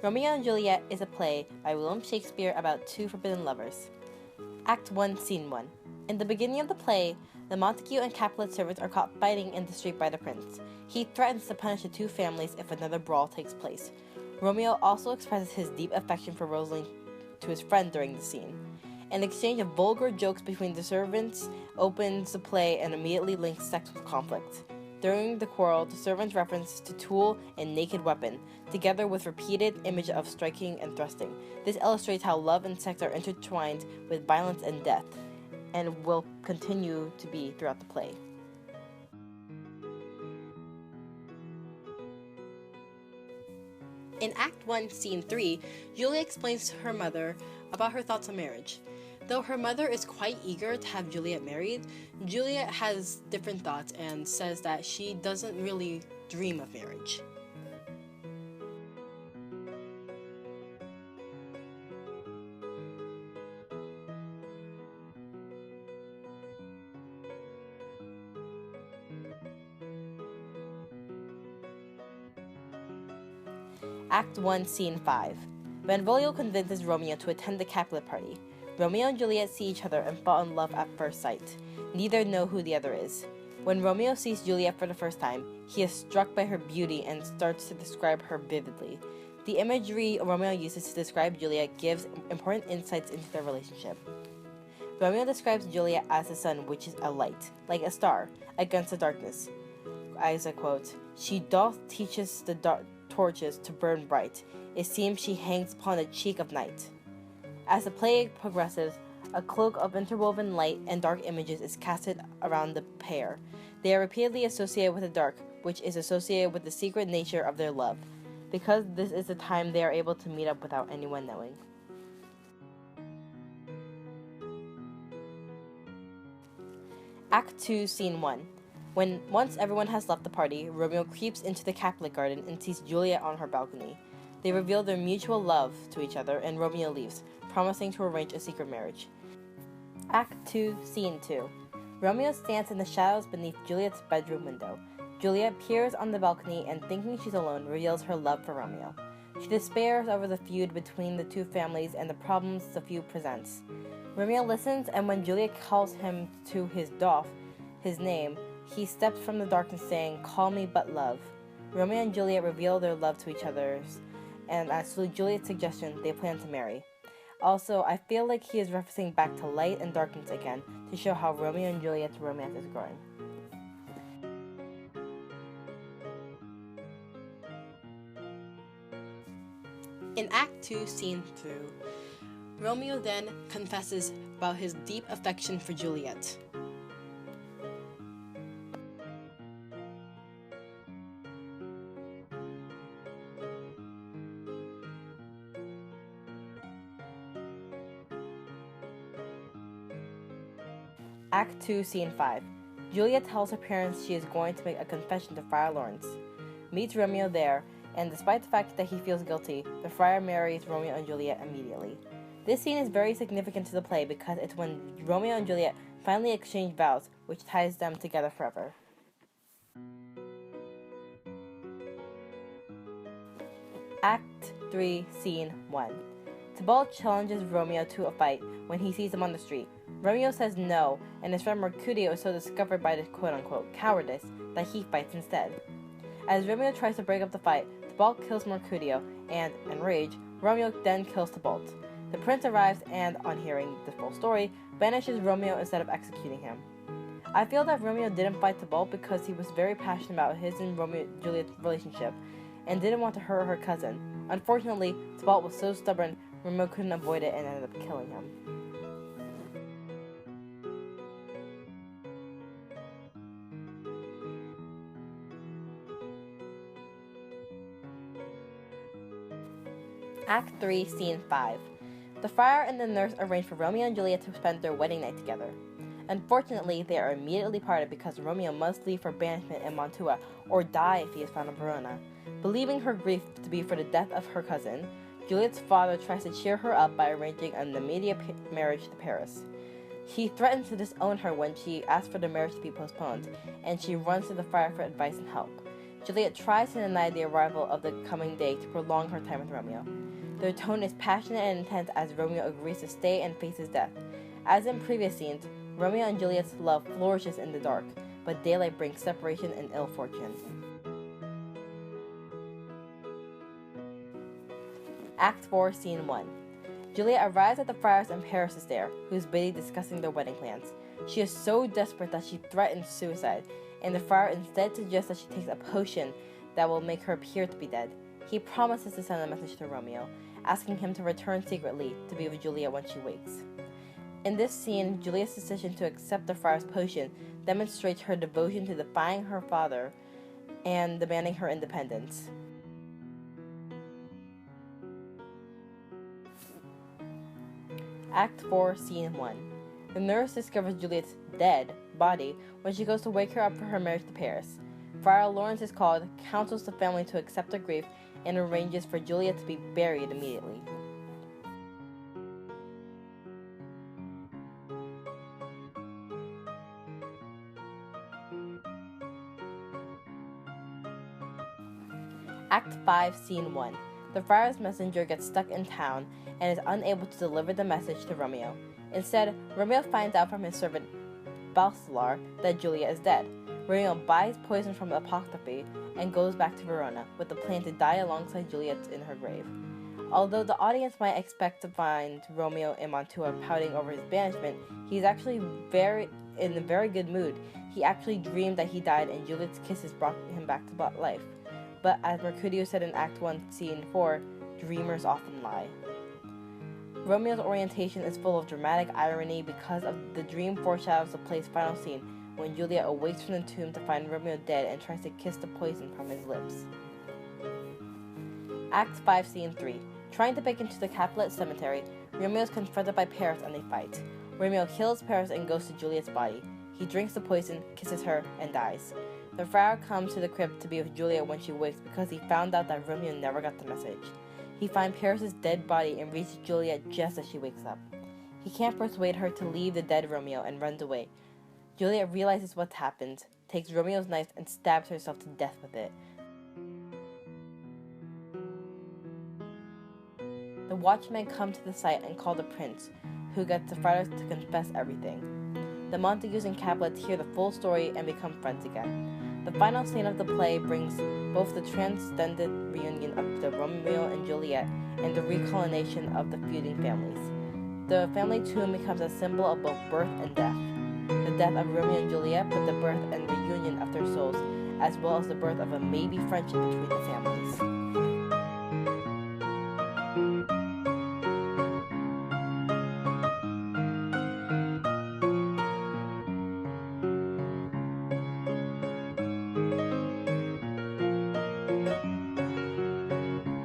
Romeo and Juliet is a play by William Shakespeare about two forbidden lovers. Act 1, Scene 1. In the beginning of the play, the Montague and Capulet servants are caught fighting in the street by the prince. He threatens to punish the two families if another brawl takes place. Romeo also expresses his deep affection for Rosaline to his friend during the scene. An exchange of vulgar jokes between the servants opens the play and immediately links sex with conflict. During the quarrel, the servants reference to tool and naked weapon, together with repeated image of striking and thrusting. This illustrates how love and sex are intertwined with violence and death, and will continue to be throughout the play. In Act 1, Scene 3, Julia explains to her mother about her thoughts on marriage. Though her mother is quite eager to have Juliet married, Juliet has different thoughts and says that she doesn't really dream of marriage. Act 1, Scene 5. Benvolio convinces Romeo to attend the Capulet party. Romeo and Juliet see each other and fall in love at first sight. Neither know who the other is. When Romeo sees Juliet for the first time, he is struck by her beauty and starts to describe her vividly. The imagery Romeo uses to describe Juliet gives important insights into their relationship. Romeo describes Juliet as the sun, which is a light, like a star, against the darkness. As I quote, "She doth teaches the torches to burn bright. It seems she hangs upon the cheek of night." As the play progresses, a cloak of interwoven light and dark images is casted around the pair. They are repeatedly associated with the dark, which is associated with the secret nature of their love, because this is the time they are able to meet up without anyone knowing. Act 2, Scene 1. Once everyone has left the party, Romeo creeps into the Capulet garden and sees Juliet on her balcony. They reveal their mutual love to each other, and Romeo leaves, promising to arrange a secret marriage. Act 2, Scene 2. Romeo stands in the shadows beneath Juliet's bedroom window. Juliet peers on the balcony and, thinking she's alone, reveals her love for Romeo. She despairs over the feud between the two families and the problems the feud presents. Romeo listens, and when Juliet calls him to his name, he steps from the darkness saying, "Call me but love." Romeo and Juliet reveal their love to each other, and as to Juliet's suggestion, they plan to marry. Also, I feel like he is referencing back to light and darkness again to show how Romeo and Juliet's romance is growing. In Act 2, Scene 2, Romeo then confesses about his deep affection for Juliet. Act 2, Scene 5. Juliet tells her parents she is going to make a confession to Friar Lawrence. Meets Romeo there, and despite the fact that he feels guilty, the friar marries Romeo and Juliet immediately. This scene is very significant to the play because it's when Romeo and Juliet finally exchange vows, which ties them together forever. Act 3, Scene 1. Tybalt challenges Romeo to a fight when he sees him on the street. Romeo says no, and his friend Mercutio is so discovered by the quote-unquote cowardice that he fights instead. As Romeo tries to break up the fight, Tybalt kills Mercutio, and, enraged, Romeo then kills Tybalt. The prince arrives and, on hearing the full story, banishes Romeo instead of executing him. I feel that Romeo didn't fight Tybalt because he was very passionate about his and Juliet's relationship, and didn't want to hurt her cousin. Unfortunately, Tybalt was so stubborn, Romeo couldn't avoid it and ended up killing him. Act 3, Scene 5. The friar and the nurse arrange for Romeo and Juliet to spend their wedding night together. Unfortunately, they are immediately parted because Romeo must leave for banishment in Mantua or die if he is found in Verona. Believing her grief to be for the death of her cousin, Juliet's father tries to cheer her up by arranging an immediate marriage to Paris. He threatens to disown her when she asks for the marriage to be postponed, and she runs to the friar for advice and help. Juliet tries to deny the arrival of the coming day to prolong her time with Romeo. Their tone is passionate and intense as Romeo agrees to stay and face his death. As in previous scenes, Romeo and Juliet's love flourishes in the dark, but daylight brings separation and ill fortune. Act 4, Scene 1. Juliet arrives at the friars and Paris is there, who is busy discussing their wedding plans. She is so desperate that she threatens suicide, and the friar instead suggests that she takes a potion that will make her appear to be dead. He promises to send a message to Romeo, asking him to return secretly to be with Juliet when she wakes. In this scene, Juliet's decision to accept the friar's potion demonstrates her devotion to defying her father and demanding her independence. Act 4, Scene 1. The nurse discovers Juliet's dead body when she goes to wake her up for her marriage to Paris. Friar Lawrence is called, counsels the family to accept their grief, and arranges for Juliet to be buried immediately. Act 5, Scene 1. The friar's messenger gets stuck in town and is unable to deliver the message to Romeo. Instead, Romeo finds out from his servant Balthazar that Juliet is dead. Romeo buys poison from the apothecary and goes back to Verona with the plan to die alongside Juliet in her grave. Although the audience might expect to find Romeo and Mantua pouting over his banishment, he's actually in a very good mood. He actually dreamed that he died and Juliet's kisses brought him back to life. But as Mercutio said in Act 1, Scene 4, dreamers often lie. Romeo's orientation is full of dramatic irony because of the dream foreshadows the play's final scene when Juliet awakes from the tomb to find Romeo dead and tries to kiss the poison from his lips. Act 5, Scene 3. Trying to break into the Capulet cemetery, Romeo is confronted by Paris and they fight. Romeo kills Paris and goes to Juliet's body. He drinks the poison, kisses her, and dies. The friar comes to the crypt to be with Juliet when she wakes because he found out that Romeo never got the message. He finds Paris' dead body and reaches Juliet just as she wakes up. He can't persuade her to leave the dead Romeo and runs away. Juliet realizes what's happened, takes Romeo's knife, and stabs herself to death with it. The watchmen come to the site and call the prince, who gets the friars to confess everything. The Montagues and Capulets hear the full story and become friends again. The final scene of the play brings both the transcendent reunion of the Romeo and Juliet and the reconciliation of the feuding families. The family tomb becomes a symbol of both birth and death. The death of Romeo and Juliet, but the birth and reunion of their souls, as well as the birth of a maybe friendship between the families.